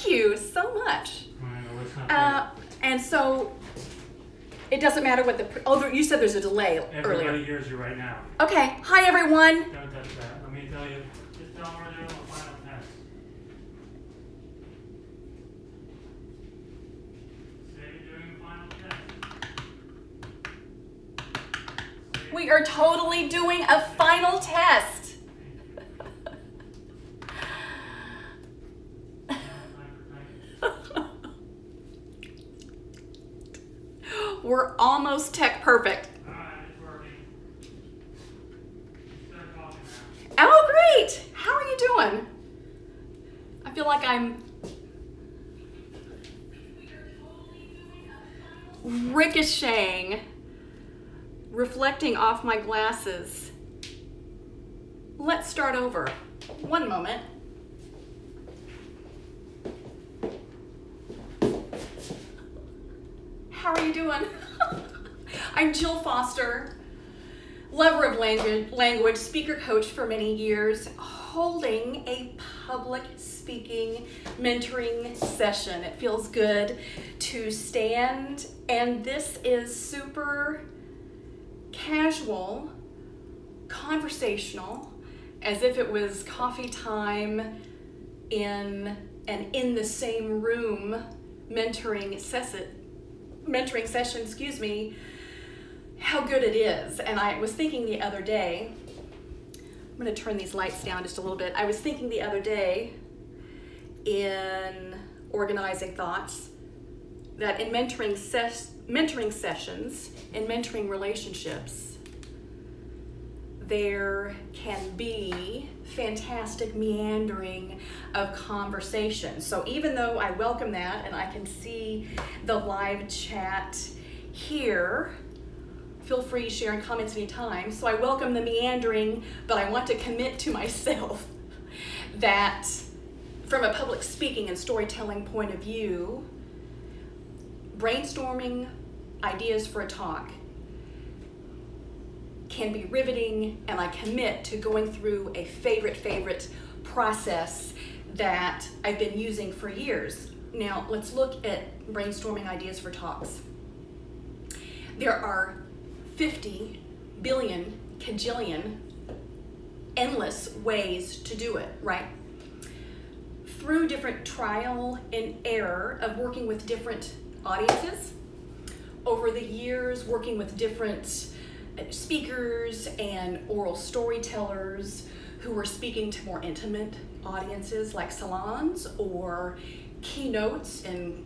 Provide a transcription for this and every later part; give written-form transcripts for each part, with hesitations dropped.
Thank you so much. I know it's not And so it doesn't matter what you said there's a delay Everybody earlier. hears you right now. Okay. Hi, everyone. Don't touch that. Let me tell you. Just tell them we're doing a final test. Say you're doing a final test. We are totally doing a final test. We're almost tech perfect. Alright, it's working. Start talking now. Oh, great. How are you doing? I feel like I'm ricocheting, reflecting off my glasses. Let's start over. One moment. How are you doing? I'm Jill Foster, lover of language, speaker coach for many years, holding a public speaking mentoring session. It feels good to stand, and this is super casual, conversational, as if it was coffee time in the same room mentoring session, how good it is. And I was thinking the other day, I'm going to turn these lights down just a little bit. I was thinking the other day in organizing thoughts that in mentoring sessions, in mentoring relationships, there can be fantastic meandering of conversation. So even though I welcome that and I can see the live chat here, feel free to share comments anytime. So I welcome the meandering, but I want to commit to myself that from a public speaking and storytelling point of view, brainstorming ideas for a talk can be riveting, and I commit to going through a favorite process that I've been using for years. Now, let's look at brainstorming ideas for talks. There are 50 billion, cajillion, endless ways to do it, right? Through different trial and error of working with different audiences, over the years working with different speakers and oral storytellers who were speaking to more intimate audiences like salons or keynotes in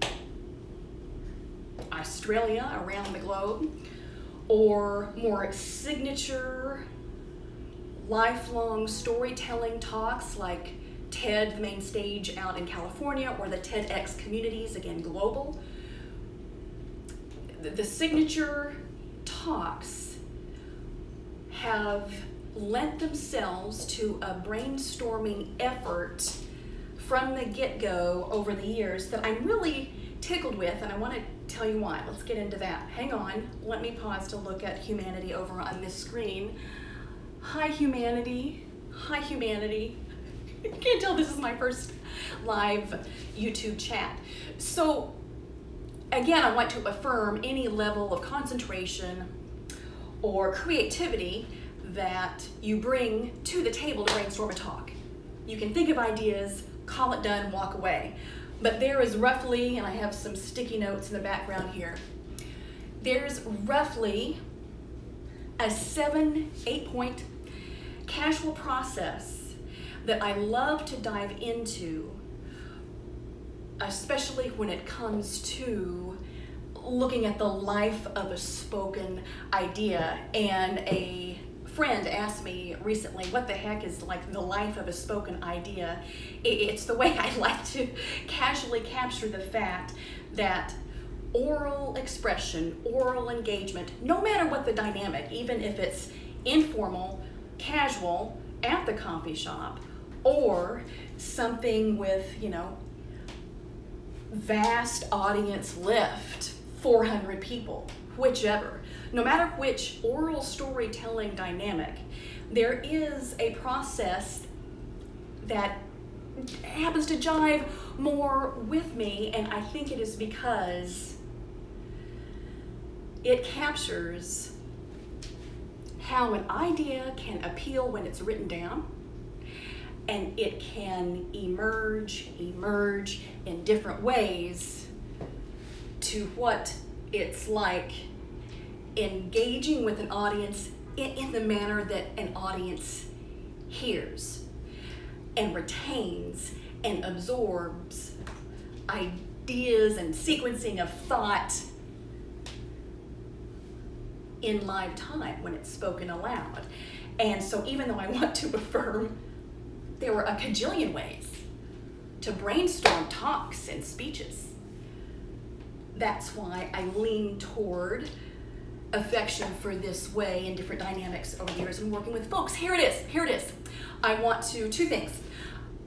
Australia, around the globe, or more signature lifelong storytelling talks like TED, the main stage out in California, or the TEDx communities, again global. The signature talks have lent themselves to a brainstorming effort from the get-go over the years that I'm really tickled with, and I want to tell you why. Let's get into that. Hang on, let me pause to look at humanity over on this screen. Hi, humanity. Hi, humanity. You can't tell this is my first live YouTube chat. So, again, I want to affirm any level of concentration or creativity that you bring to the table to brainstorm a talk. You can think of ideas, call it done, walk away. But there is roughly, and I have some sticky notes in the background here, there's roughly a 7-8 point casual process that I love to dive into, especially when it comes to looking at the life of a spoken idea. And a friend asked me recently, what the heck is like the life of a spoken idea? It's the way I like to casually capture the fact that oral expression, oral engagement, no matter what the dynamic, even if it's informal, casual, at the coffee shop, or something with, vast audience lift, 400 people, whichever. No matter which oral storytelling dynamic, there is a process that happens to jive more with me, and I think it is because it captures how an idea can appeal when it's written down, and it can emerge in different ways to what it's like engaging with an audience in the manner that an audience hears and retains and absorbs ideas and sequencing of thought in live time when it's spoken aloud. And so even though I want to affirm there were a cajillion ways to brainstorm talks and speeches, that's why I lean toward affection for this way and different dynamics over the years and working with folks. Here it is. I want to, two things.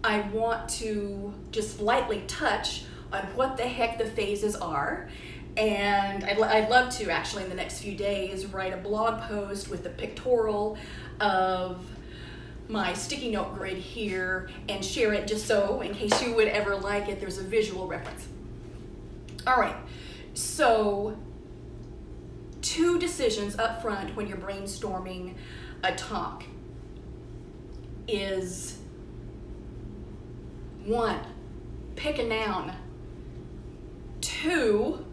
I want to just lightly touch on what the heck the phases are. And I'd love to actually in the next few days write a blog post with a pictorial of my sticky note grid here and share it just so in case you would ever like it, there's a visual reference. All right, so 2 decisions up front when you're brainstorming a talk is 1, pick a noun. 2,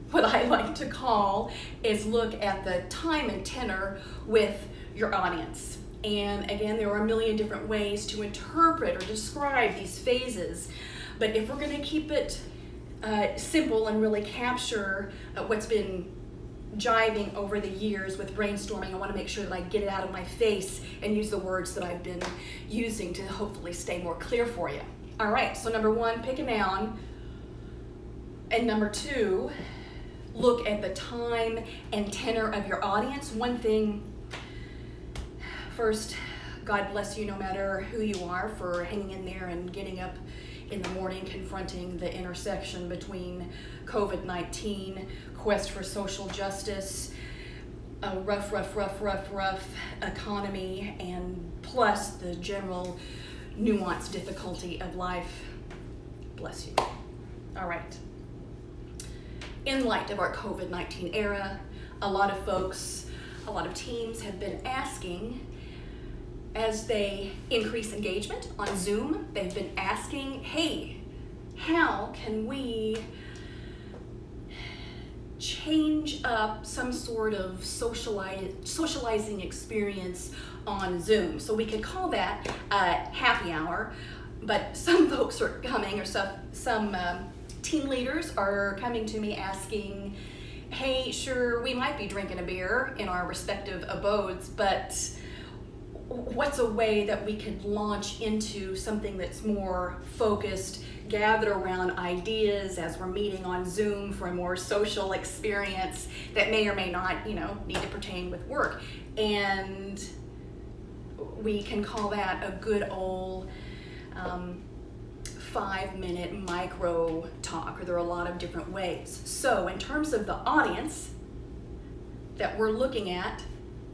what I like to call is look at the time and tenor with your audience. And again, there are a million different ways to interpret or describe these phases, but if we're going to keep it simple and really capture what's been jiving over the years with brainstorming, I want to make sure that I get it out of my face and use the words that I've been using to hopefully stay more clear for you. All right, so number 1, pick a noun. And number 2, look at the time and tenor of your audience. One thing, first, God bless you no matter who you are for hanging in there and getting up in the morning confronting the intersection between COVID-19, quest for social justice, a rough economy, and plus the general nuanced difficulty of life. Bless you. All right. In light of our COVID-19 era, a lot of folks, a lot of teams have been asking, as they increase engagement on Zoom, they've been asking, hey, how can we change up some sort of socializing experience on Zoom? So we could call that happy hour, but some folks are coming, or some team leaders are coming to me asking, hey, sure, we might be drinking a beer in our respective abodes, but what's a way that we could launch into something that's more focused, gathered around ideas as we're meeting on Zoom for a more social experience that may or may not, need to pertain with work. And we can call that a good old 5-minute micro talk, or there are a lot of different ways. So in terms of the audience that we're looking at,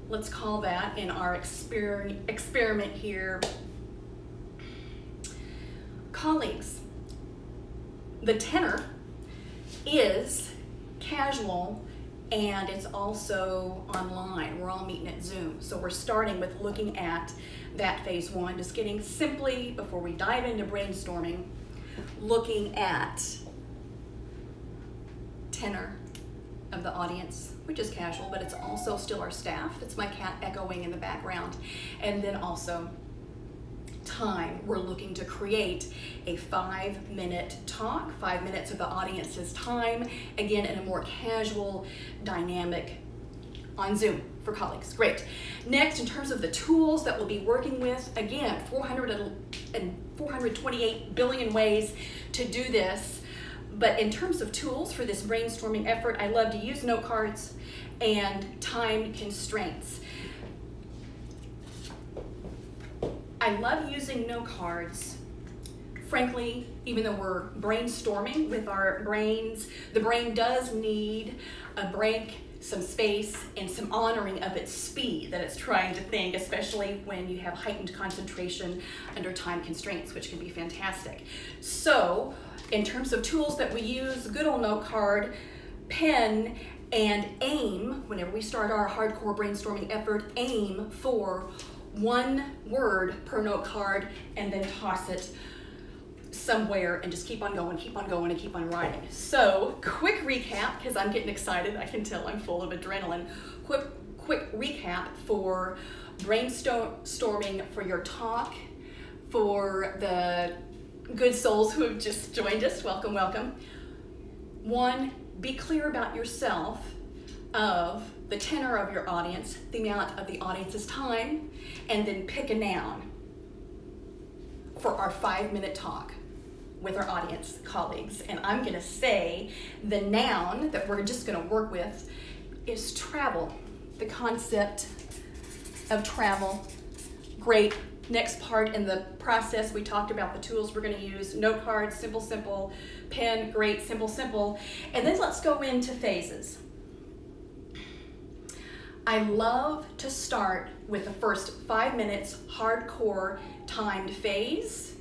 let's call that in our experiment here, colleagues. The tenor is casual and it's also online. We're all meeting at Zoom. So we're starting with looking at that phase 1, just getting simply, before we dive into brainstorming, looking at tenor of the audience, which is casual, but it's also still our staff. It's my cat echoing in the background. And then also time. We're looking to create a 5-minute talk, 5 minutes of the audience's time, again in a more casual dynamic on Zoom for colleagues. Great. Next, in terms of the tools that we'll be working with, again, 428 billion ways to do this. But in terms of tools for this brainstorming effort, I love to use note cards and time constraints. I love using note cards. Frankly, even though we're brainstorming with our brains, the brain does need a break some space, and some honoring of its speed that it's trying to think, especially when you have heightened concentration under time constraints, which can be fantastic. So, in terms of tools that we use, good old note card, pen, and aim. Whenever we start our hardcore brainstorming effort, aim for one word per note card and then toss it somewhere and just keep on going and keep on writing. So, quick recap, because I'm getting excited. I can tell I'm full of adrenaline. Quick recap for brainstorming for your talk. For the good souls who have just joined us, welcome. 1, be clear about yourself, of the tenor of your audience, the amount of the audience's time, and then pick a noun for our 5-minute talk with our audience colleagues. And I'm gonna say the noun that we're just gonna work with is travel, the concept of travel. Great. Next part in the process, we talked about the tools we're gonna use, note cards, simple, pen, great, simple. And then let's go into phases. I love to start with the first 5 minutes hardcore timed phase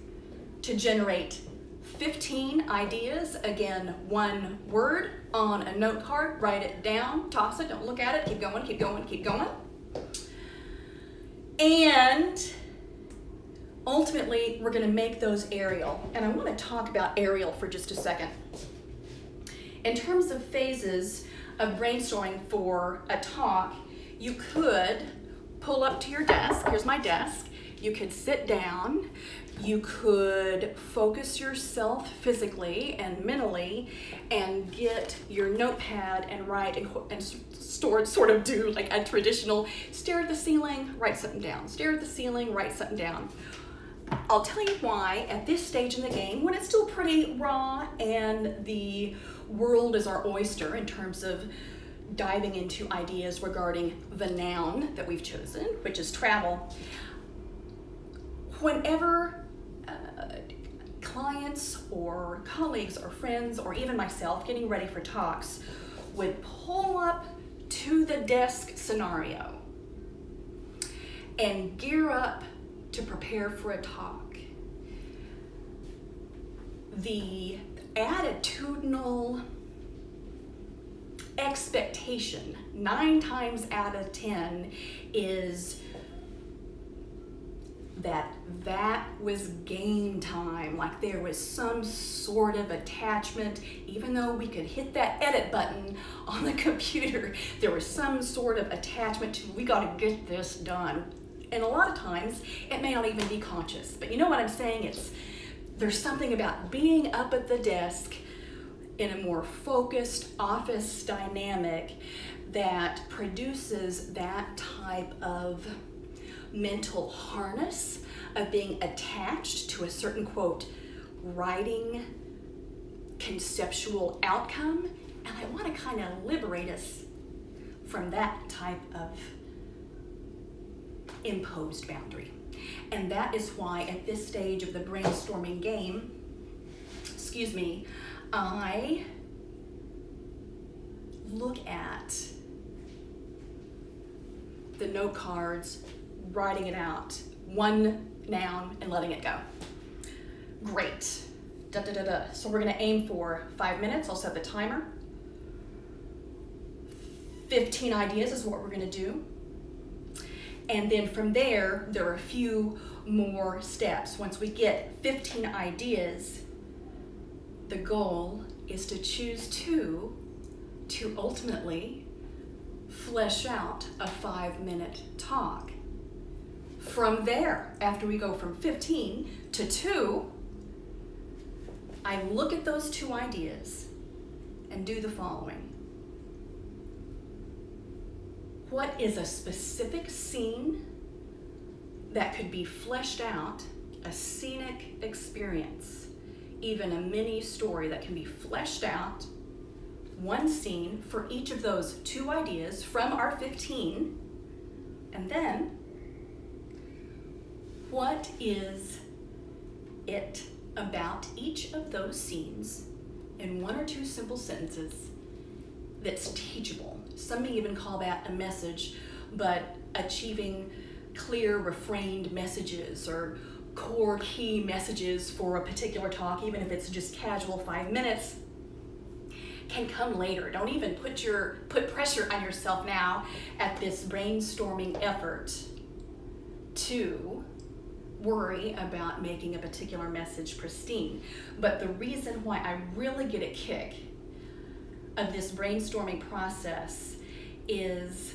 to generate 15 ideas. Again, one word on a note card, write it down, toss it, don't look at it, keep going. And ultimately, we're gonna make those aerial. And I wanna talk about aerial for just a second. In terms of phases of brainstorming for a talk, you could pull up to your desk. Here's my desk. You could sit down. You could focus yourself physically and mentally and get your notepad and write and sort of do like a traditional stare at the ceiling, write something down. Stare at the ceiling, write something down. I'll tell you why at this stage in the game, when it's still pretty raw and the world is our oyster in terms of diving into ideas regarding the noun that we've chosen, which is travel. Whenever clients or colleagues or friends or even myself getting ready for talks would pull up to the desk scenario and gear up to prepare for a talk, the attitudinal expectation 9 times out of 10 is that was game time, like there was some sort of attachment. Even though we could hit that edit button on the computer, there was some sort of attachment to, we gotta get this done. And a lot of times it may not even be conscious, but you know what I'm saying? There's something about being up at the desk in a more focused office dynamic that produces that type of mental harness of being attached to a certain, quote, writing conceptual outcome. And I want to kind of liberate us from that type of imposed boundary. And that is why at this stage of the brainstorming game, I look at the note cards, writing it out, one noun and letting it go. Great. So we're gonna aim for 5 minutes. I'll set the timer. 15 ideas is what we're gonna do. And then from there are a few more steps. Once we get 15 ideas, the goal is to choose 2 to ultimately flesh out a 5-minute talk. From there, after we go from 15 to 2, I look at those 2 ideas and do the following. What is a specific scene that could be fleshed out, a scenic experience, even a mini story that can be fleshed out, one scene for each of those 2 ideas from our 15, and then what is it about each of those scenes in 1 or 2 simple sentences that's teachable Some may even call that a message, but achieving clear, refrained messages or core key messages for a particular talk, even if it's just casual 5 minutes, can come later. Don't even put pressure on yourself now at this brainstorming effort to worry about making a particular message pristine. But the reason why I really get a kick of this brainstorming process is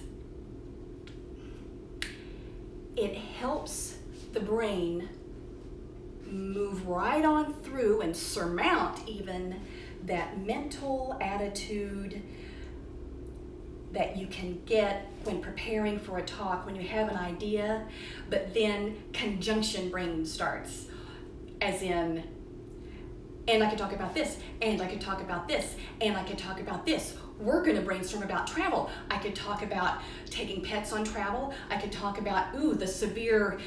it helps the brain move right on through and surmount even that mental attitude that you can get when preparing for a talk, when you have an idea, but then conjunction brain starts, as in, and I could talk about this, and I could talk about this, and I could talk about this. We're gonna brainstorm about travel. I could talk about taking pets on travel. I could talk about, the severe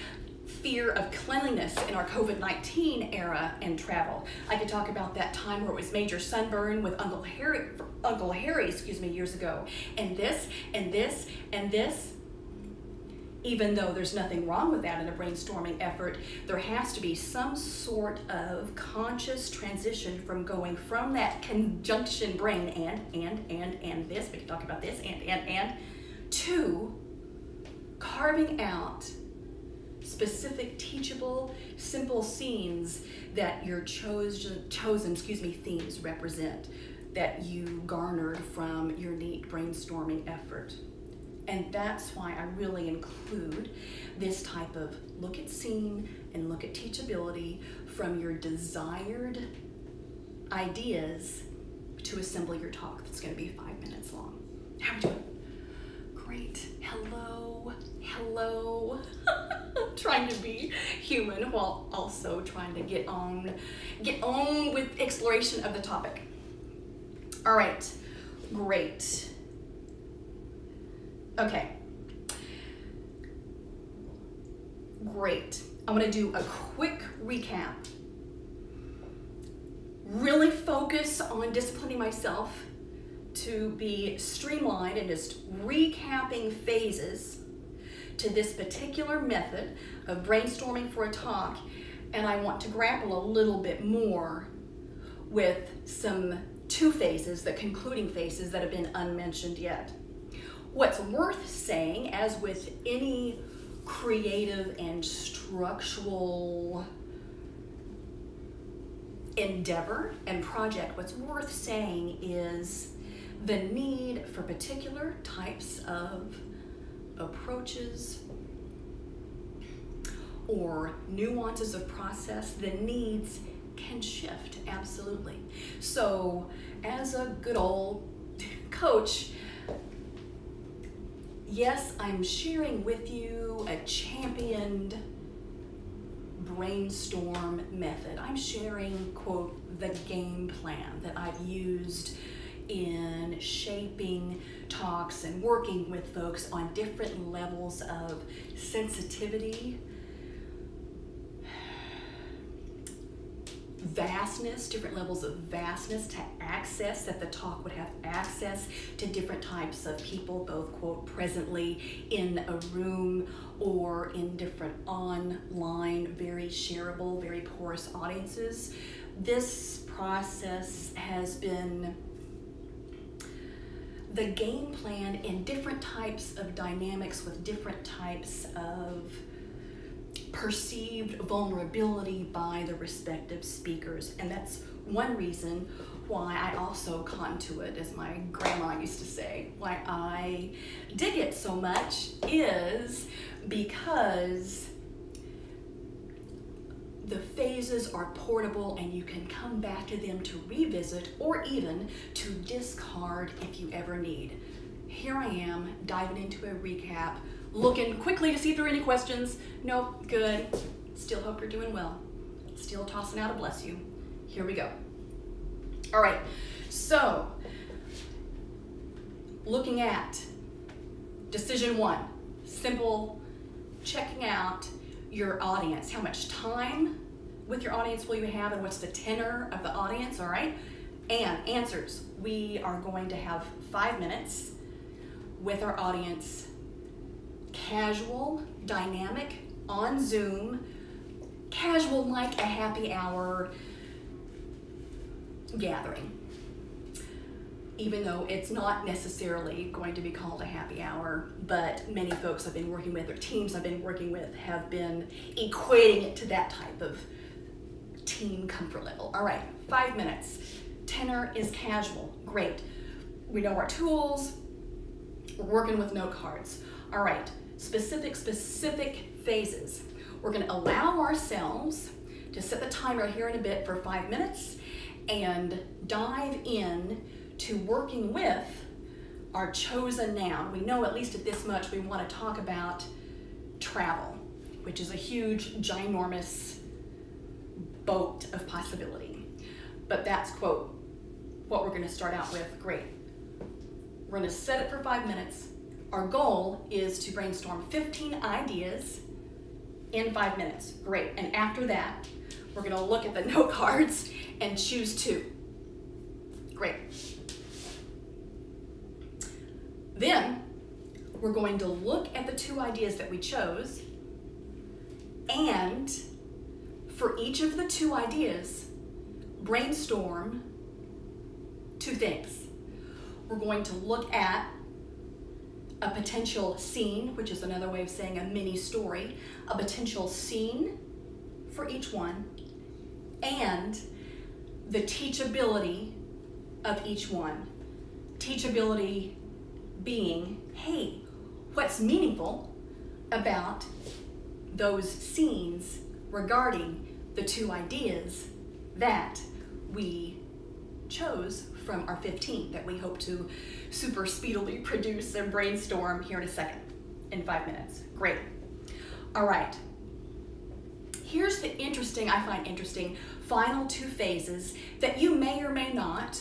fear of cleanliness in our COVID-19 era and travel. I could talk about that time where it was major sunburn with Uncle Harry, years ago. And this, and this, and this. Even though there's nothing wrong with that in a brainstorming effort, there has to be some sort of conscious transition from going from that conjunction brain and this, we can talk about this, and, to carving out specific teachable, simple scenes that your chosen themes represent, that you garnered from your neat brainstorming effort. And that's why I really include this type of look at scene and look at teachability from your desired ideas to assemble your talk that's going to be 5 minutes long. How are we doing? Great. Hello. Trying to be human while also trying to get on with exploration of the topic. All right, great. Okay, great. I'm gonna do a quick recap. Really focus on disciplining myself to be streamlined and just recapping phases to this particular method of brainstorming for a talk, and I want to grapple a little bit more with some 2 phases, the concluding phases that have been unmentioned yet. What's worth saying, as with any creative and structural endeavor and project, what's worth saying is the need for particular types of approaches or nuances of process, the needs can shift, absolutely. So as a good old coach, yes, I'm sharing with you a championed brainstorm method. I'm sharing, quote, the game plan that I've used in shaping talks and working with folks on different levels of sensitivity, vastness, different levels of vastness to access, that the talk would have access to different types of people, both, quote, presently in a room or in different online, very shareable, very porous audiences. This process has been the game plan in different types of dynamics with different types of perceived vulnerability by the respective speakers. And that's one reason why I also cotton to it, as my grandma used to say. Why I dig it so much is because the phases are portable and you can come back to them to revisit or even to discard if you ever need. Here I am diving into a recap, looking quickly to see if there are any questions. Nope, good. Still hope you're doing well. Still tossing out a bless you. Here we go. All right, so looking at decision 1, simple, checking out your audience. How much time with your audience will you have and what's the tenor of the audience, all right? And answers. We are going to have 5 minutes with our audience, casual, dynamic, on Zoom, casual like a happy hour gathering. Even though it's not necessarily going to be called a happy hour, but many folks I've been working with or teams I've been working with have been equating it to that type of team comfort level. All right, 5 minutes. Tenor is casual. Great. We know our tools. We're working with note cards. All right, specific phases. We're going to allow ourselves to set the timer here in a bit for 5 minutes and dive in to working with our chosen noun. We know at least at this much we want to talk about travel, which is a huge, ginormous boat of possibility. But that's, quote, what we're going to start out with. Great. We're going to set it for 5 minutes. Our goal is to brainstorm 15 ideas in 5 minutes. Great. And after that, we're going to look at the note cards and choose 2. Great. Then we're going to look at the 2 ideas that we chose, and for each of the 2 ideas, brainstorm 2 things. We're going to look at a potential scene, which is another way of saying a mini story, a potential scene for each one, and the teachability of each one. Teachability being, hey, what's meaningful about those scenes regarding the 2 ideas that we chose from our 15 that we hope to super speedily produce and brainstorm here in a second, in 5 minutes. Great. All right. Here's the I find interesting, final 2 phases that you may or may not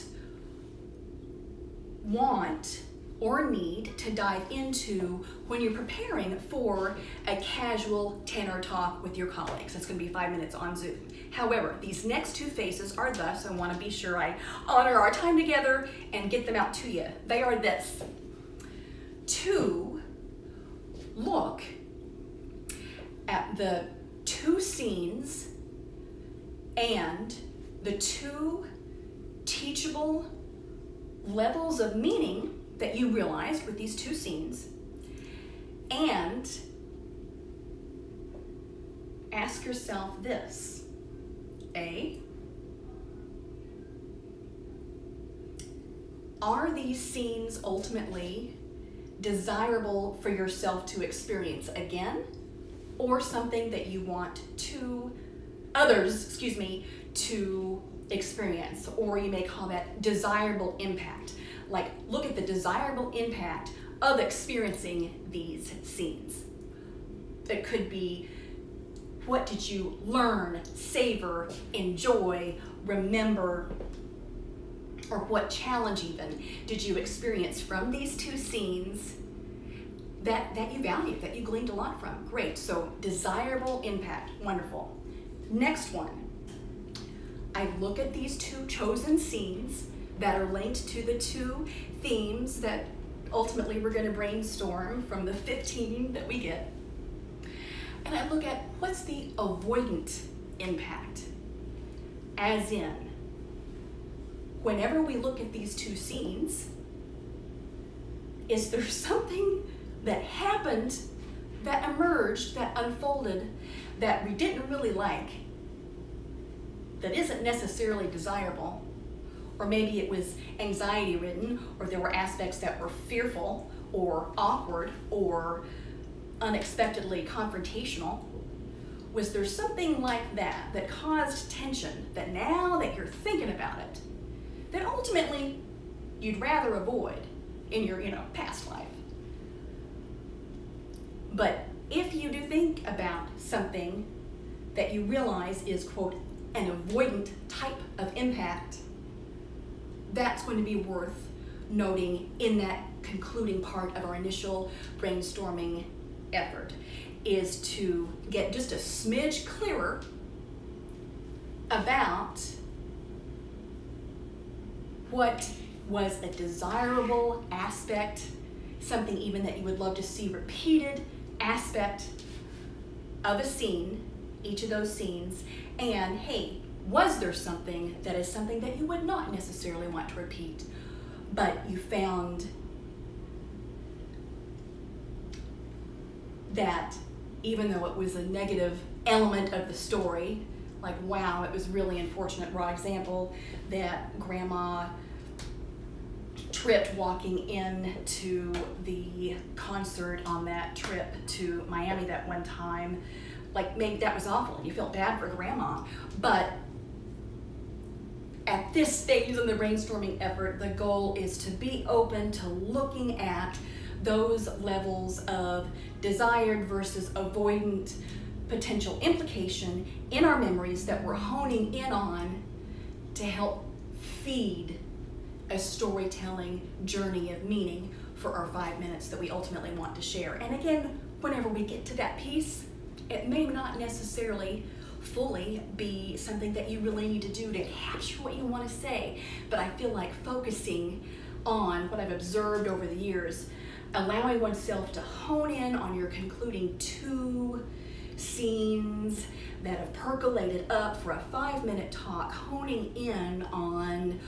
want or need to dive into when you're preparing for a casual tenor talk with your colleagues. It's going to be 5 minutes on Zoom. However, these next 2 phases are thus, I want to be sure I honor our time together and get them out to you. They are this: to look at the 2 scenes and the 2 teachable levels of meaning that you realized with these 2 scenes, and ask yourself this: are these scenes ultimately desirable for yourself to experience again, or something that you want others to experience, or you may call that desirable impact. Like, look at the desirable impact of experiencing these scenes. It could be, what did you learn, savor, enjoy, remember, or what challenge even did you experience from these 2 scenes that you valued, that you gleaned a lot from? Great. So desirable impact. Wonderful. Next one. I look at these 2 chosen scenes that are linked to the 2 themes that ultimately we're going to brainstorm from the 15 that we get. And I look at, what's the avoidant impact? As in, whenever we look at these 2 scenes, is there something that happened, that emerged, that unfolded, that we didn't really like, that isn't necessarily desirable? Or maybe it was anxiety-ridden, or there were aspects that were fearful or awkward or unexpectedly confrontational. Was there something like that that caused tension, that now that you're thinking about it, that ultimately you'd rather avoid in your past life? But if you do think about something that you realize is, quote, an avoidant type of impact, that's going to be worth noting in that concluding part of our initial brainstorming effort, is to get just a smidge clearer about what was a desirable aspect something even that you would love to see repeated aspect of a scene, each of those scenes, and hey, was there something that is something that you would not necessarily want to repeat, but you found that even though it was a negative element of the story, like wow, it was really unfortunate, raw example, that grandma tripped walking into the concert on that trip to Miami that one time. Like maybe that was awful and you felt bad for grandma, but at this phase in the brainstorming effort, the goal is to be open to looking at those levels of desired versus avoidant potential implication in our memories that we're honing in on to help feed a storytelling journey of meaning for our 5 minutes that we ultimately want to share. And again, whenever we get to that piece, it may not necessarily fully be something that you really need to do to capture what you want to say, but I feel like focusing on what I've observed over the years, allowing oneself to hone in on your concluding 2 scenes that have percolated up for a 5-minute talk, honing in on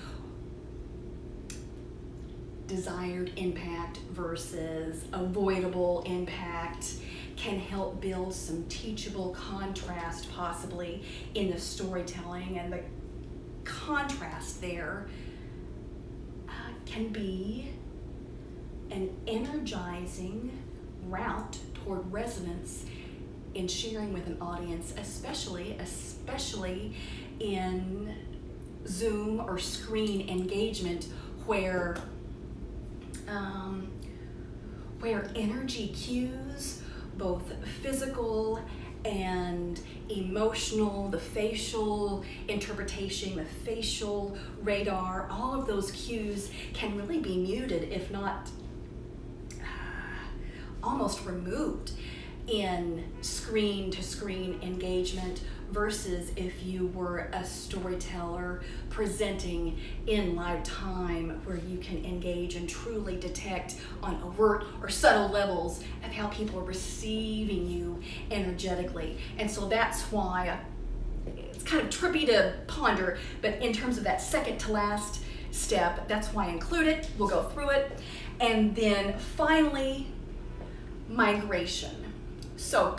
desired impact versus avoidable impact can help build some teachable contrast possibly in the storytelling, and the contrast there can be an energizing route toward resonance in sharing with an audience, especially in Zoom or screen engagement where energy cues, both physical and emotional, the facial interpretation, the facial radar, all of those cues can really be muted, if not almost removed in screen-to-screen engagement versus if you were a storyteller presenting in live time where you can engage and truly detect on overt or subtle levels of how people are receiving you energetically. And so that's why it's kind of trippy to ponder, but in terms of that second to last step, that's why I include it. We'll go through it. And then finally, migration. So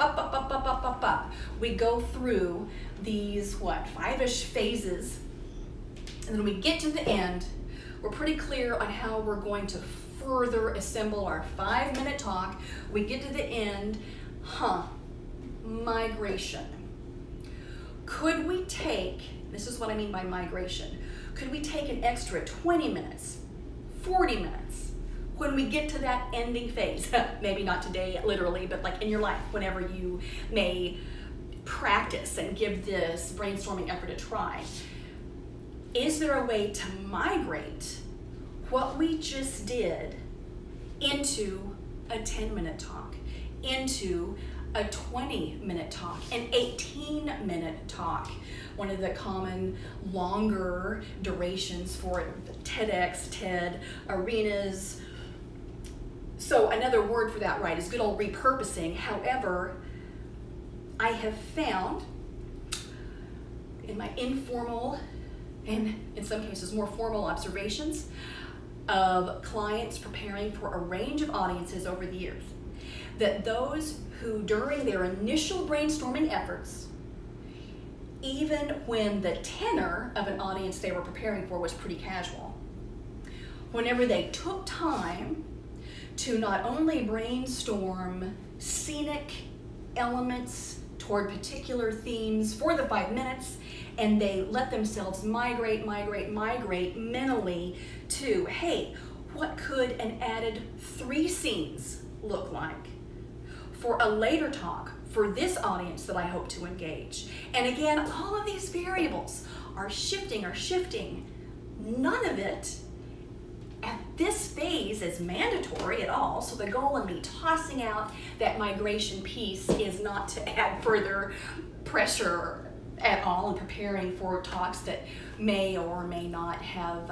we go through these 5-ish phases, and then we get to the end, we're pretty clear on how we're going to further assemble our 5-minute talk. We get to the end, migration. Could we take, this is what I mean by migration, could we take an extra 20 minutes, 40 minutes, when we get to that ending phase? Maybe not today, literally, but like in your life, whenever you may practice and give this brainstorming effort a try. Is there a way to migrate what we just did into a 10-minute talk, into a 20-minute talk, an 18-minute talk? One of the common longer durations for TEDx, TED, arenas. So another word for that, right, is good old repurposing. However, I have found in my informal and in some cases more formal observations of clients preparing for a range of audiences over the years, that those who during their initial brainstorming efforts, even when the tenor of an audience they were preparing for was pretty casual, whenever they took time to not only brainstorm scenic elements toward particular themes for the 5 minutes, and they let themselves migrate mentally to, hey, what could an added 3 scenes look like for a later talk for this audience that I hope to engage? And again, all of these variables are shifting. None of it at this phase is mandatory at all, so the goal in me tossing out that migration piece is not to add further pressure at all in preparing for talks that may or may not have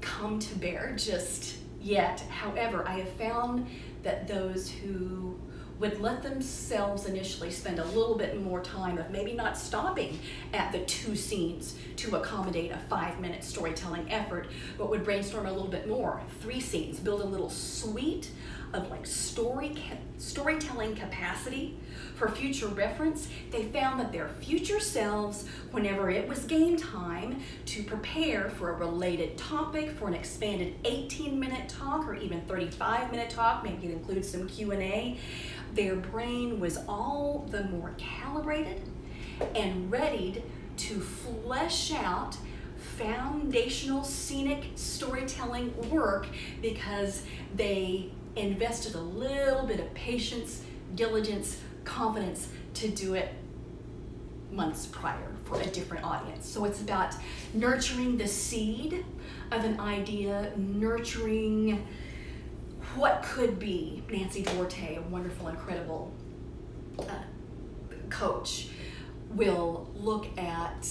come to bear just yet. However, I have found that those who would let themselves initially spend a little bit more time of maybe not stopping at the 2 scenes to accommodate a 5-minute storytelling effort, but would brainstorm a little bit more, 3 scenes, build a little suite of like storytelling capacity for future reference. They found that their future selves, whenever it was game time to prepare for a related topic, for an expanded 18-minute talk or even 35-minute talk, maybe it includes some Q&A, their brain was all the more calibrated and readied to flesh out foundational scenic storytelling work because they invested a little bit of patience, diligence, confidence to do it months prior for a different audience. So it's about nurturing the seed of an idea, nurturing what could be. Nancy Duarte, a wonderful, incredible coach, will look at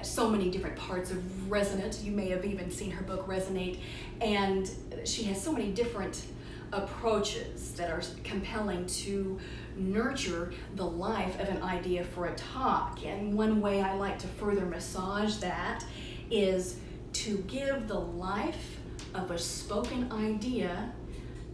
so many different parts of Resonate. You may have even seen her book Resonate, and she has so many different approaches that are compelling to nurture the life of an idea for a talk. And one way I like to further massage that is to give the life of a spoken idea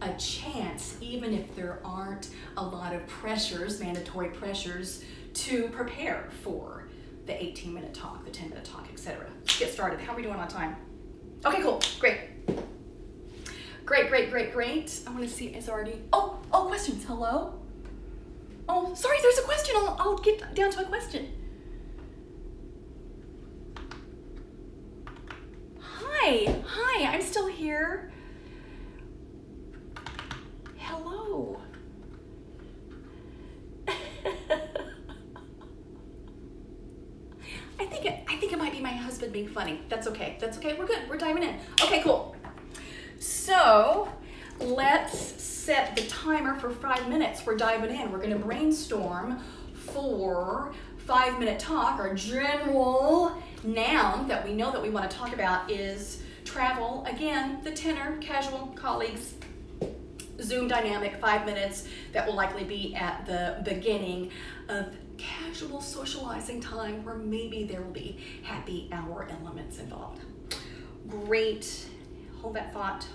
a chance, even if there aren't a lot of pressures, mandatory pressures, to prepare for the 18-minute talk, the 10-minute talk, etc. Let's get started. How are we doing on time? Okay, cool, great. Great. I want to see, is already, oh, questions, hello? Oh, sorry, there's a question. I'll get down to a question. Hi, I'm still here. Hello. I think it might be my husband being funny. That's okay, we're good, we're diving in. Okay, cool. So let's set the timer for 5 minutes. We're diving in. We're going to brainstorm for 5-minute talk. Our general noun that we know that we want to talk about is travel. Again, the tenor, casual, colleagues, Zoom dynamic, 5 minutes. That will likely be at the beginning of casual socializing time where maybe there will be happy hour elements involved. Great. Hold that thought.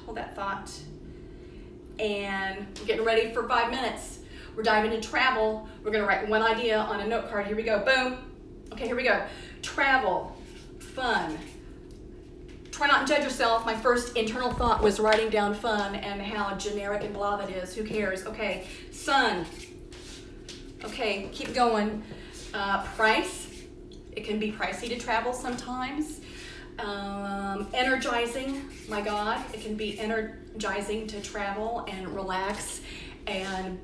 And we're getting ready for 5 minutes. We're diving into travel. We're gonna write one idea on a note card. Here we go, boom. Okay, here we go. Travel, fun. Try not to judge yourself. My first internal thought was writing down fun and how generic and blah that is. Who cares? Okay, sun. Okay, keep going. Price. It can be pricey to travel sometimes. Energizing, my God, it can be energizing to travel and relax and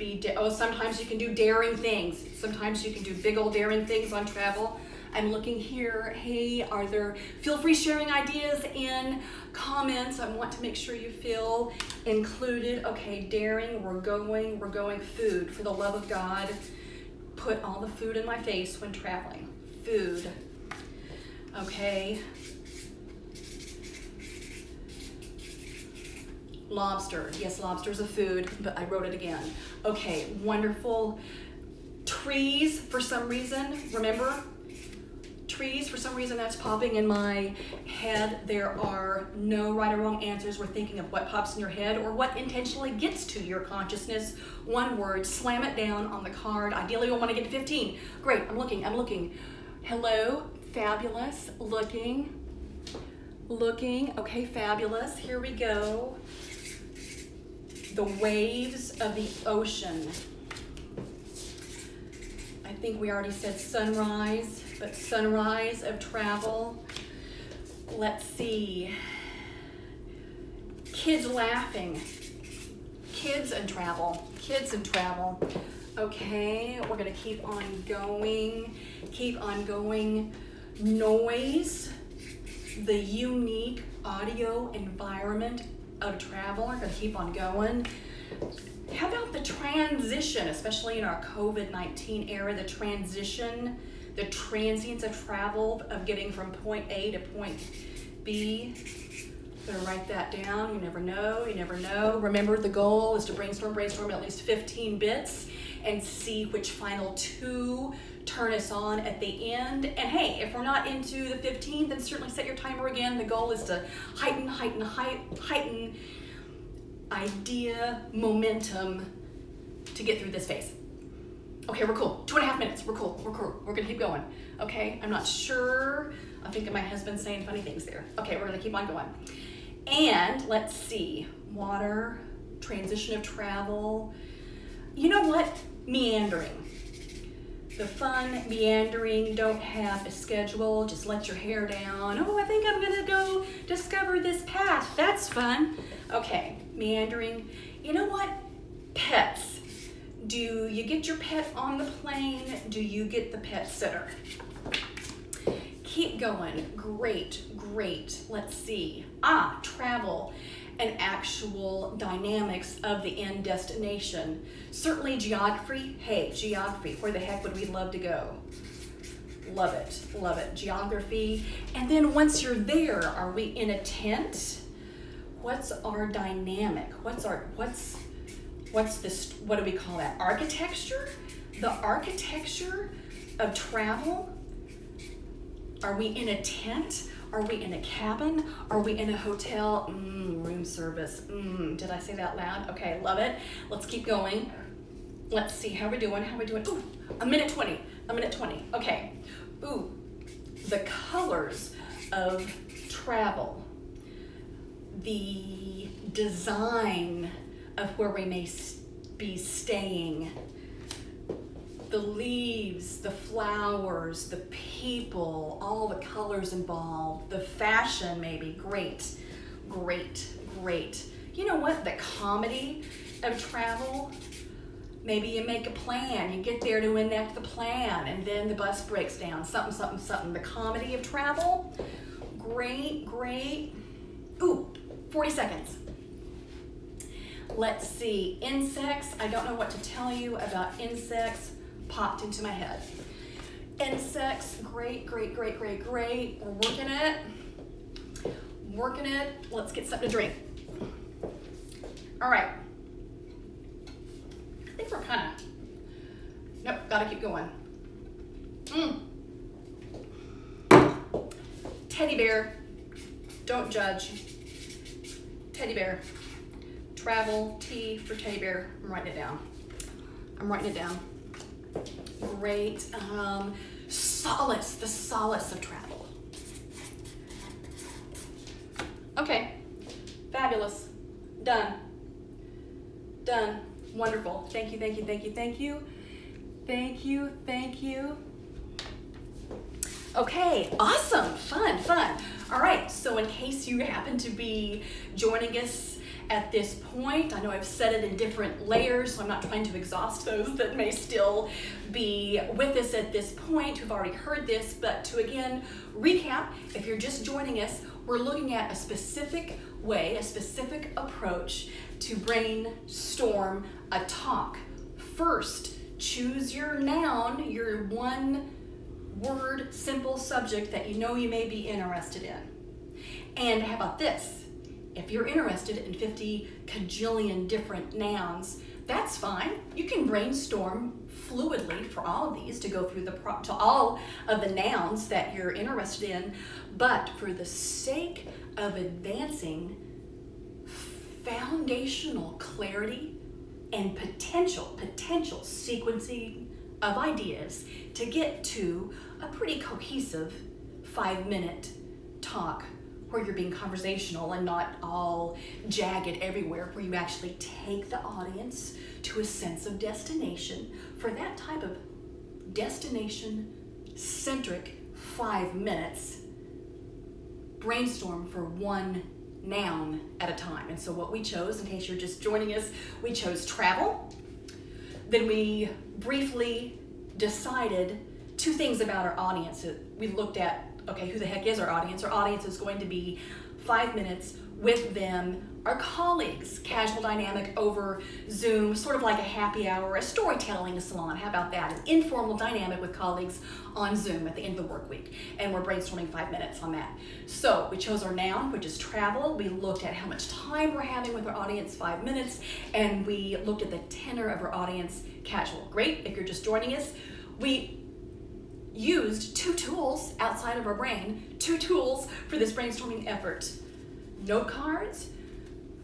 sometimes you can do daring things. Sometimes you can do big old daring things on travel. I'm looking here, hey, feel free sharing ideas in comments. I want to make sure you feel included. Okay, daring, we're going food. For the love of God, put all the food in my face when traveling. Food, okay. Lobster. Yes, lobster's a food, but I wrote it again. Okay, wonderful. Trees, for some reason, remember? Trees, for some reason, that's popping in my head. There are no right or wrong answers. We're thinking of what pops in your head or what intentionally gets to your consciousness. One word, slam it down on the card. Ideally, we want to get to 15. Great, I'm looking. Hello, fabulous, looking. Okay, fabulous, here we go. The waves of the ocean. I think we already said sunrise, but sunrise of travel. Let's see. Kids laughing. Kids and travel. Okay, we're gonna keep on going. Noise. The unique audio environment of travel. We're gonna keep on going. How about the transition, especially in our COVID-19 era, the transition, the transience of travel, of getting from point A to point B. Better write that down. You never know, you never know. Remember, the goal is to brainstorm at least 15 bits and see which final 2 turn us on at the end. And hey, if we're not into the 15, then certainly set your timer again. The goal is to heighten idea momentum to get through this phase. Okay, we're cool. 2.5 minutes. We're cool. We're gonna keep going. Okay, I'm not sure. I think my husband's saying funny things there. Okay, we're gonna keep on going. And let's see. Water, transition of travel. You know what? Meandering. The fun, meandering, don't have a schedule, just let your hair down. Oh, I think I'm gonna go discover this path. That's fun. Okay, meandering. You know what? Pets. Do you get your pet on the plane? Do you get the pet sitter? Keep going. Great. Let's see. Travel and actual dynamics of the end destination. Certainly geography. Hey, geography. Where the heck would we love to go? Love it. Geography. And then once you're there, are we in a tent? What's our dynamic? What's this, what do we call that? Architecture? The architecture of travel? Are we in a tent? Are we in a cabin? Are we in a hotel? Room service. Did I say that loud? Okay, love it. Let's keep going. Let's see how we're doing. Ooh, a minute 20. Okay. Ooh, the colors of travel. The design of where we may be staying. The leaves, the flowers, the people, all the colors involved, the fashion maybe, great. You know what, the comedy of travel, maybe you make a plan, you get there to enact the plan, and then the bus breaks down, something. The comedy of travel, great. Ooh, 40 seconds. Let's see, insects, I don't know what to tell you about insects, popped into my head. Insects, great. We're working it. Let's get something to drink. All right. I think we're nope, gotta keep going. Teddy bear, don't judge. Teddy bear. Travel, T for teddy bear. I'm writing it down. Great. Solace, the solace of travel. Okay. Fabulous. Done. Wonderful. Thank you. Okay, awesome. Fun. All right, so in case you happen to be joining us at this point, I know I've said it in different layers, so I'm not trying to exhaust those that may still be with us at this point who've already heard this, but to again recap, if you're just joining us, we're looking at a specific way, a specific approach to brainstorm a talk. First, choose your noun, your one word, simple subject that you know you may be interested in. And how about this? If you're interested in 50 cajillion different nouns, that's fine. You can brainstorm fluidly for all of these to go through to all of the nouns that you're interested in, but for the sake of advancing foundational clarity and potential sequencing of ideas to get to a pretty cohesive 5-minute talk where you're being conversational and not all jagged everywhere, where you actually take the audience to a sense of destination. For that type of destination-centric 5 minutes, brainstorm for one noun at a time. And so what we chose, in case you're just joining us, we chose travel. Then we briefly decided 2 things about our audience. We looked at, okay, who the heck is our audience? Our audience is going to be 5 minutes with them are colleagues, casual dynamic over Zoom, sort of like a happy hour, a storytelling salon. How about that? An informal dynamic with colleagues on Zoom at the end of the work week. And we're brainstorming 5 minutes on that. So we chose our noun, which is travel. We looked at how much time we're having with our audience, 5 minutes, and we looked at the tenor of our audience, casual. Great, if you're just joining us. We used 2 tools outside of our brain, 2 tools for this brainstorming effort. Note cards,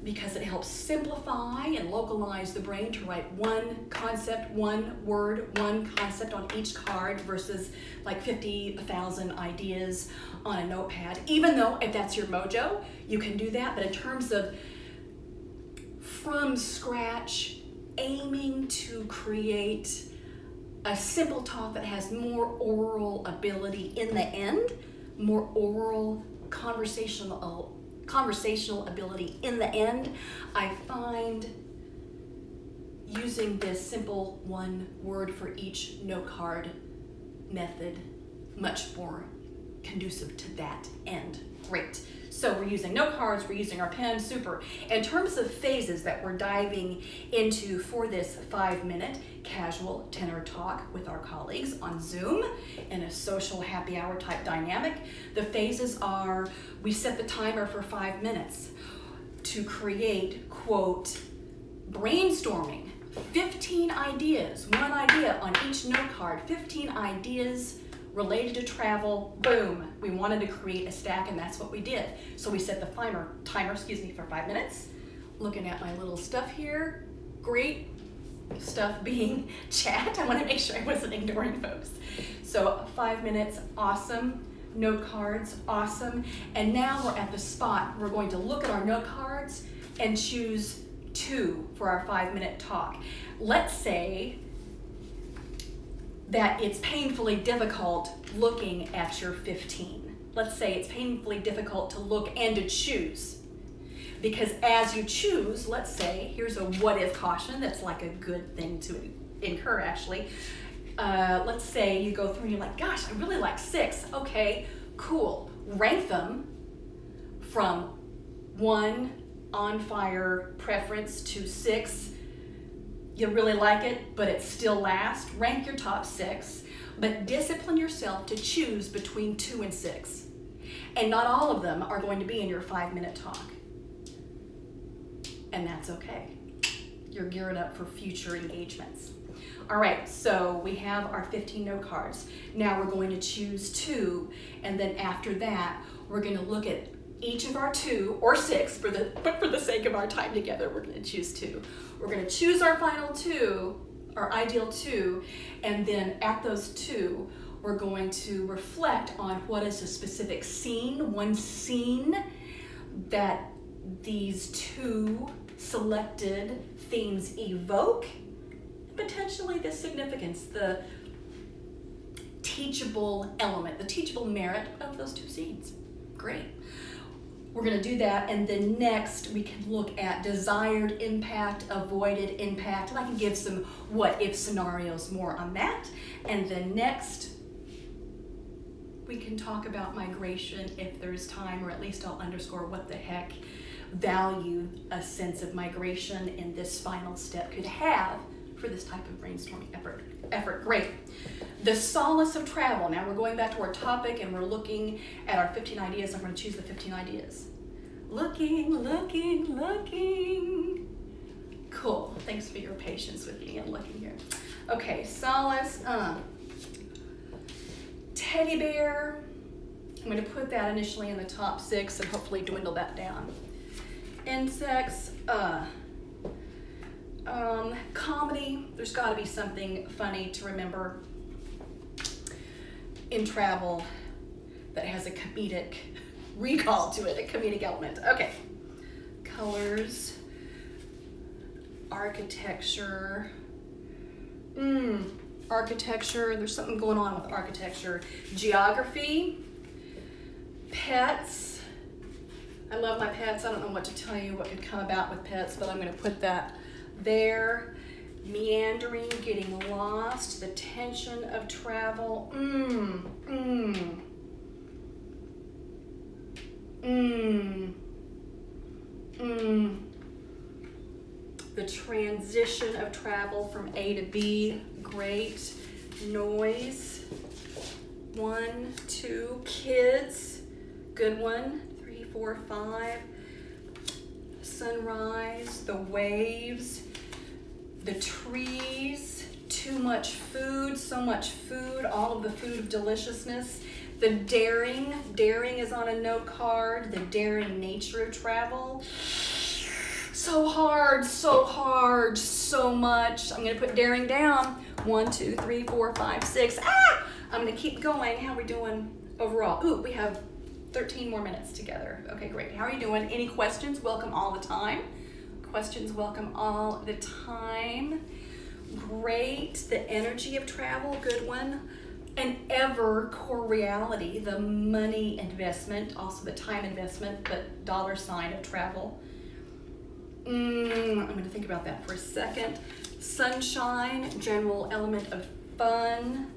because it helps simplify and localize the brain to write one concept, one word, one concept on each card versus like 50,000 ideas on a notepad. Even though if that's your mojo, you can do that. But in terms of from scratch, aiming to create a simple talk that has more oral ability in the end, more oral conversational ability in the end, I find using this simple one word for each note card method much more conducive to that end. Great. So we're using note cards, we're using our pen, super. In terms of phases that we're diving into for this 5-minute casual tenor talk with our colleagues on Zoom in a social happy hour type dynamic, the phases are, we set the timer for 5 minutes to create, quote, brainstorming, 15 ideas, one idea on each note card, 15 ideas related to travel, boom. We wanted to create a stack, and that's what we did. So we set the timer for 5 minutes. Looking at my little stuff here, great stuff being chat. I want to make sure I wasn't ignoring folks. So 5 minutes, awesome. Note cards, awesome. And now we're at the spot. We're going to look at our note cards and choose 2 for our 5-minute talk. Let's say that it's painfully difficult looking at your 15. Let's say it's painfully difficult to look and to choose. Because as you choose, let's say, here's a what if caution, that's like a good thing to incur actually. Let's say you go through and you're like, gosh, I really like 6. Okay, cool. Rank them from 1 on fire preference to 6. You really like it, but it's still last. Rank your top 6, but discipline yourself to choose between 2 and 6. And not all of them are going to be in your 5-minute talk. And that's okay. You're geared up for future engagements. All right, so we have our 15 note cards. Now we're going to choose 2, and then after that, we're going to look at each of our 2 or 6, but for the sake of our time together, we're going to choose 2. We're going to choose our final 2, our ideal 2, and then at those 2, we're going to reflect on what is a specific scene, one scene that these 2 selected themes evoke, potentially the significance, the teachable element, the teachable merit of those 2 scenes. Great. We're going to do that, and then next we can look at desired impact, avoided impact, and I can give some what-if scenarios more on that. And then next we can talk about migration if there's time, or at least I'll underscore what the heck value a sense of migration in this final step could have for this type of brainstorming effort. Great. The solace of travel. Now we're going back to our topic and we're looking at our 15 ideas. I'm going to choose the 15 ideas. Looking. Cool. Thanks for your patience with me and looking here. Okay, solace. Teddy bear. I'm going to put that initially in the top 6 and hopefully dwindle that down. Insects. Comedy. There's got to be something funny to remember in travel that has a comedic recall to it, a comedic element. Okay. Colors. Architecture. Architecture. There's something going on with architecture. Geography. Pets. I love my pets. I don't know what to tell you what could come about with pets, but I'm going to put that there. Meandering, getting lost, the tension of travel. transition of travel from A to B, great. Noise, 1, 2, kids, good one, 3, 4, 5. Sunrise, the waves, the trees, too much food, so much food, all of the food of deliciousness. The daring is on a note card, the daring nature of travel. So hard, so much. I'm gonna put daring down. 1, 2, 3, 4, 5, 6. I'm gonna keep going. How are we doing overall? Ooh, we have 13 more minutes together. Okay, great. How are you doing? Any questions? Welcome all the time. Questions, welcome all the time. Great. The energy of travel, good one. An ever core reality, the money investment, also the time investment, but dollar sign of travel. I'm going to think about that for a second. Sunshine, general element of fun.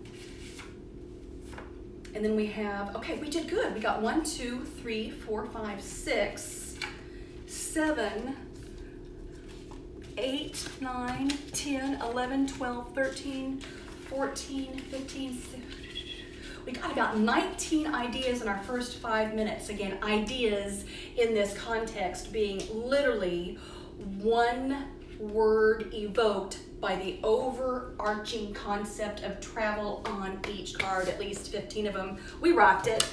And then we have, okay, we did good. We got 1, 2, 3, 4, 5, 6, 7, 8, 9, 10, 11, 12, 13, 14, 15, 16. We got about 19 ideas in our first 5 minutes. Again, ideas in this context being literally one word evoked by the overarching concept of travel on each card, at least 15 of them. We rocked it.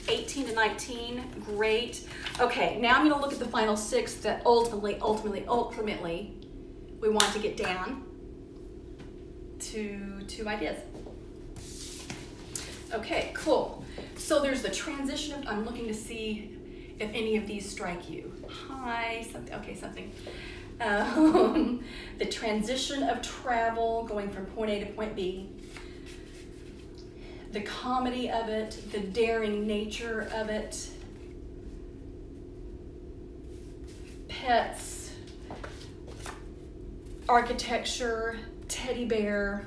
18 to 19, great. Okay, now I'm gonna look at the final 6 that ultimately, we want to get down to 2 ideas. Okay, cool. So there's the transition of, I'm looking to see if any of these strike you. Hi, something, okay, something. The transition of travel, going from point A to point B. The comedy of it, the daring nature of it. Pets, architecture, teddy bear.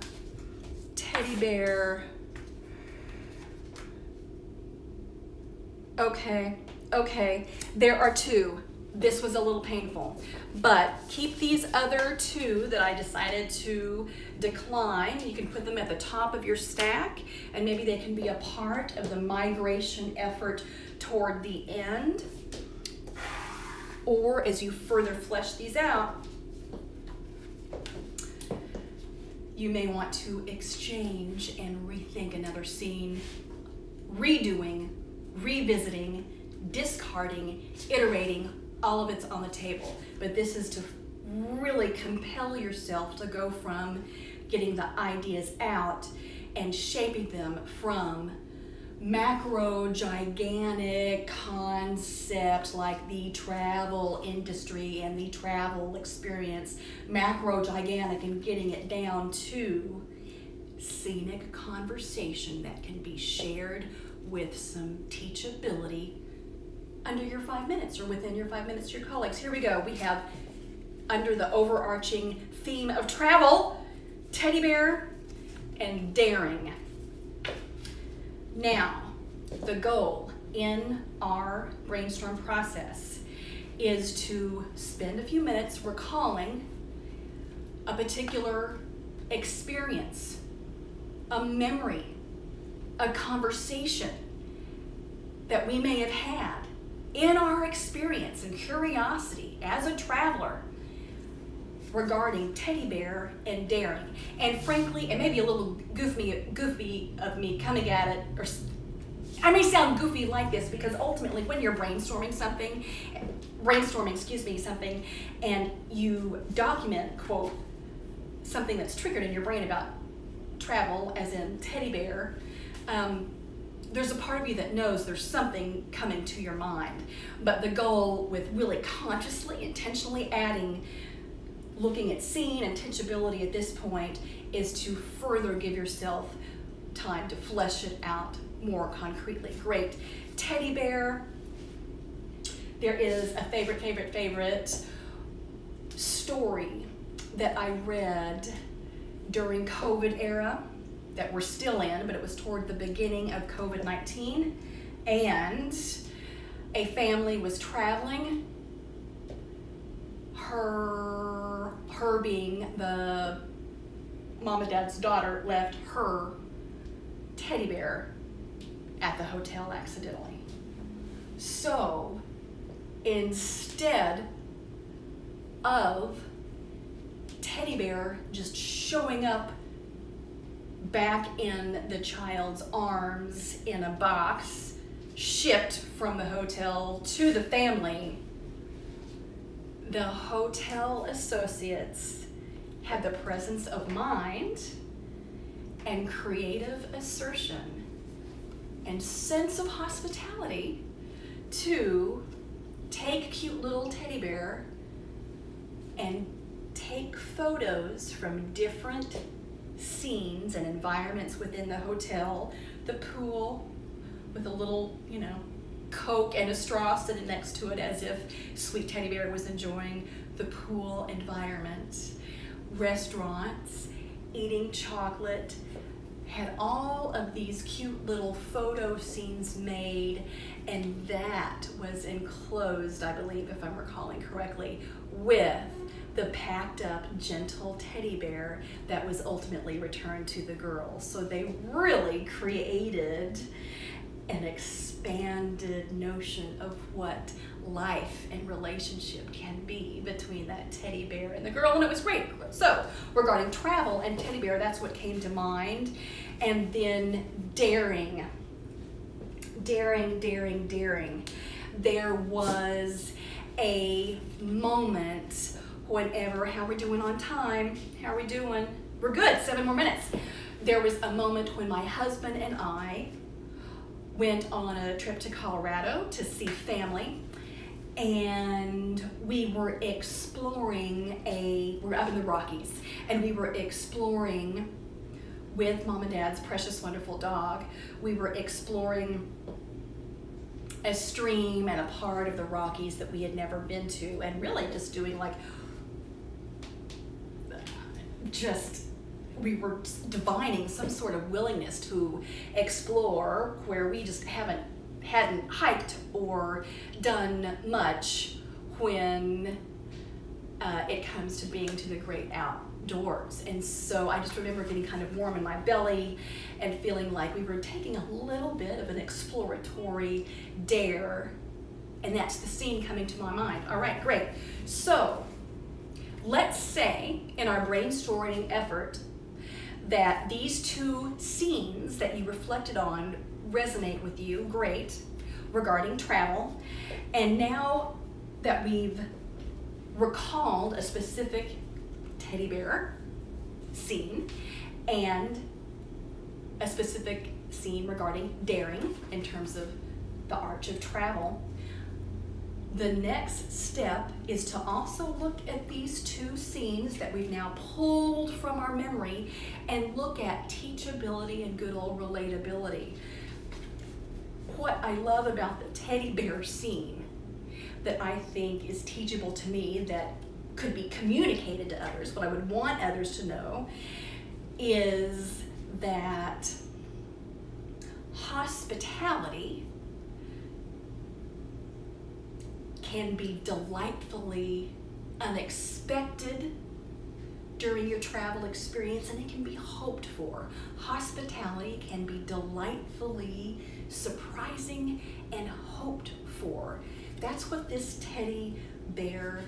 Okay, there are 2. This was a little painful, but keep these other 2 that I decided to decline. You can put them at the top of your stack, and maybe they can be a part of the migration effort toward the end. Or as you further flesh these out, you may want to exchange and rethink another scene, redoing, revisiting, discarding, iterating. All of it's on the table, but this is to really compel yourself to go from getting the ideas out and shaping them from macro, gigantic concepts like the travel industry and the travel experience, macro, gigantic, and getting it down to scenic conversation that can be shared with some teachability under your 5 minutes or within your 5 minutes to your colleagues. Here we go. We have, under the overarching theme of travel, teddy bear and daring. Now, the goal in our brainstorm process is to spend a few minutes recalling a particular experience, a memory, a conversation that we may have had in our experience and curiosity as a traveler regarding teddy bear and daring. And frankly, it may be a little goofy of me coming at it, or I may sound goofy like this because ultimately when you're brainstorming something, and you document, quote, something that's triggered in your brain about travel, as in teddy bear, there's a part of you that knows there's something coming to your mind. But the goal with really consciously, intentionally adding, looking at scene and teachability at this point is to further give yourself time to flesh it out more concretely. Great. Teddy bear. There is a favorite story that I read during COVID era that we're still in, but it was toward the beginning of COVID-19, and a family was traveling. Her her being the mom and dad's daughter, left her teddy bear at the hotel accidentally. So instead of teddy bear just showing up back in the child's arms in a box, shipped from the hotel to the family, the hotel associates had the presence of mind and creative assertion and sense of hospitality to take cute little teddy bear and take photos from different scenes and environments within the hotel, the pool with a little, Coke and a straw sitting next to it as if sweet teddy bear was enjoying the pool environment, restaurants, eating chocolate, had all of these cute little photo scenes made, and that was enclosed, I believe, if I'm recalling correctly, with the packed up, gentle teddy bear that was ultimately returned to the girls. So they really created an expanded notion of what life and relationship can be between that teddy bear and the girl, and it was great. So regarding travel and teddy bear, that's what came to mind. And then daring. There was a moment whenever, how we doing on time? How we doing? We're good, 7 more minutes. There was a moment when my husband and I went on a trip to Colorado to see family, and we were exploring we're up in the Rockies, and we were exploring with Mom and Dad's precious, wonderful dog. We were exploring a stream and a part of the Rockies that we had never been to, and really just doing we were divining some sort of willingness to explore where we just hadn't hiked or done much when it comes to being to the great outdoors. And so I just remember getting kind of warm in my belly and feeling like we were taking a little bit of an exploratory dare, and that's the scene coming to my mind. All right, great. So let's say in our brainstorming effort that these two scenes that you reflected on resonate with you, great, regarding travel. And now that we've recalled a specific teddy bear scene and a specific scene regarding daring in terms of the arch of travel, the next step is to also look at these two scenes that we've now pulled from our memory and look at teachability and good old relatability. What I love about the teddy bear scene that I think is teachable to me, that could be communicated to others, what I would want others to know, is that hospitality can be delightfully unexpected during your travel experience, and it can be hoped for. Hospitality can be delightfully surprising and hoped for. That's what this teddy bear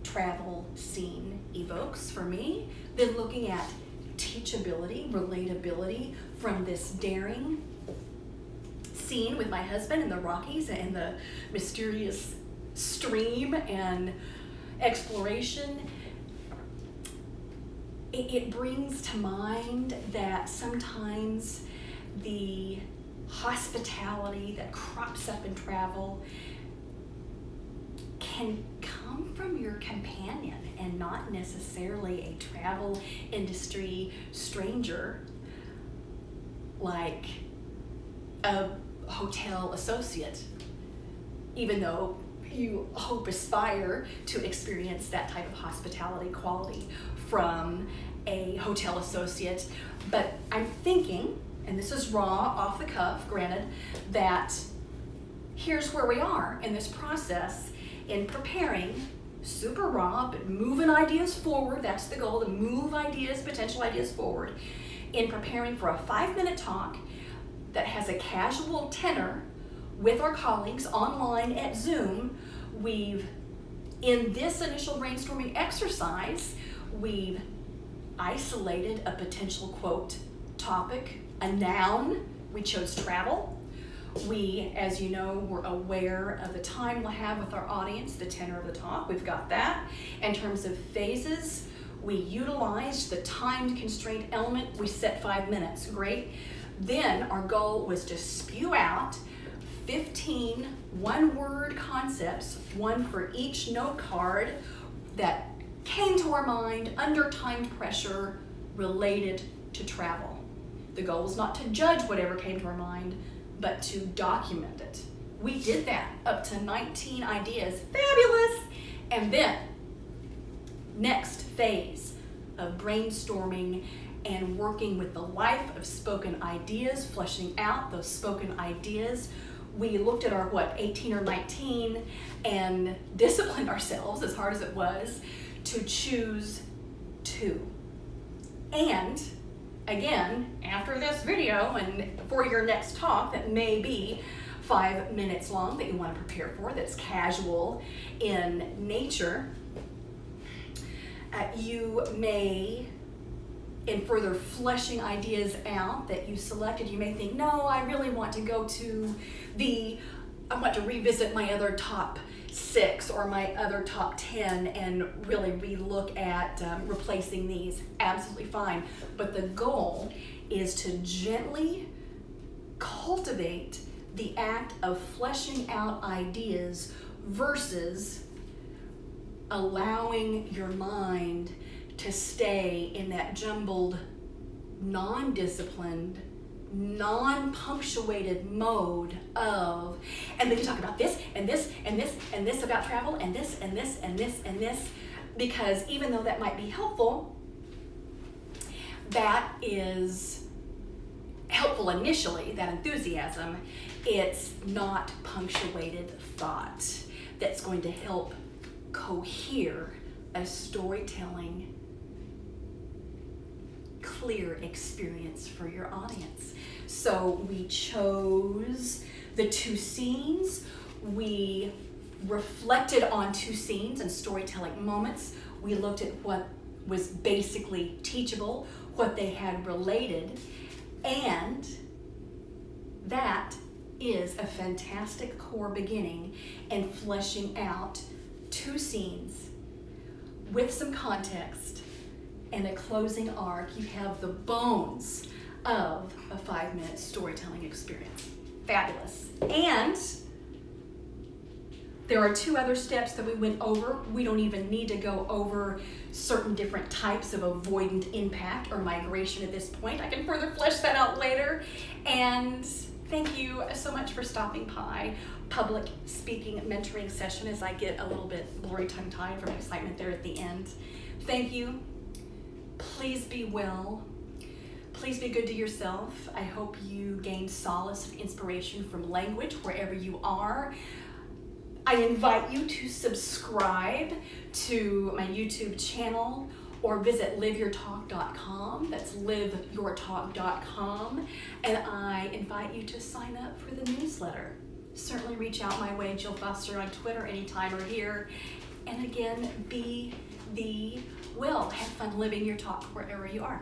travel scene evokes for me. Then looking at teachability, relatability from this daring scene with my husband in the Rockies and the mysterious stream and exploration, it brings to mind that sometimes the hospitality that crops up in travel can come from your companion and not necessarily a travel industry stranger like a hotel associate, even though you aspire to experience that type of hospitality quality from a hotel associate. But I'm thinking, and this is raw, off the cuff, granted, that here's where we are in this process in preparing super raw, but moving ideas forward. That's the goal, to move ideas, potential ideas forward in preparing for a 5-minute talk that has a casual tenor with our colleagues online at Zoom. In this initial brainstorming exercise, we've isolated a potential quote topic, a noun. We chose travel. We, as you know, were aware of the time we'll have with our audience, the tenor of the talk. We've got that. In terms of phases, we utilized the timed constraint element. We set 5 minutes. Great. Then our goal was to spew out 15 one-word concepts, one for each note card, that came to our mind under timed pressure related to travel. The goal was not to judge whatever came to our mind, but to document it. We did that, up to 19 ideas. Fabulous! And then, next phase of brainstorming and working with the life of spoken ideas, fleshing out those spoken ideas. We looked at our, 18 or 19, and disciplined ourselves, as hard as it was, to choose 2. And again, after this video and for your next talk that may be 5 minutes long that you want to prepare for, that's casual in nature, you may, in further fleshing ideas out that you selected, you may think, no, I really want to go to I want to revisit my other top 6 or my other top 10 and really relook at replacing these. Absolutely fine. But the goal is to gently cultivate the act of fleshing out ideas versus allowing your mind to stay in that jumbled, non-disciplined, non-punctuated mode of, and then you talk about this and this and this and this about travel and this and this and this and this, because even though that might be helpful, that is helpful initially, that enthusiasm, it's not punctuated thought that's going to help cohere a storytelling clear experience for your audience. So we chose the 2 scenes. We reflected on 2 scenes and storytelling moments. We looked at what was basically teachable, what they had related, and that is a fantastic core beginning in fleshing out 2 scenes with some context and a closing arc. You have the bones of a 5-minute storytelling experience. Fabulous. And there are 2 other steps that we went over. We don't even need to go over certain different types of avoidant impact or migration at this point. I can further flesh that out later. And thank you so much for stopping by public speaking mentoring session as I get a little bit blurry tongue-tied from excitement there at the end. Thank you. Please be well. Please be good to yourself. I hope you gain solace and inspiration from language wherever you are. I invite you to subscribe to my YouTube channel or visit liveyourtalk.com. That's liveyourtalk.com. And I invite you to sign up for the newsletter. Certainly reach out my way, Jill Foster, on Twitter anytime or here. And again, be the well. Have fun living your talk wherever you are.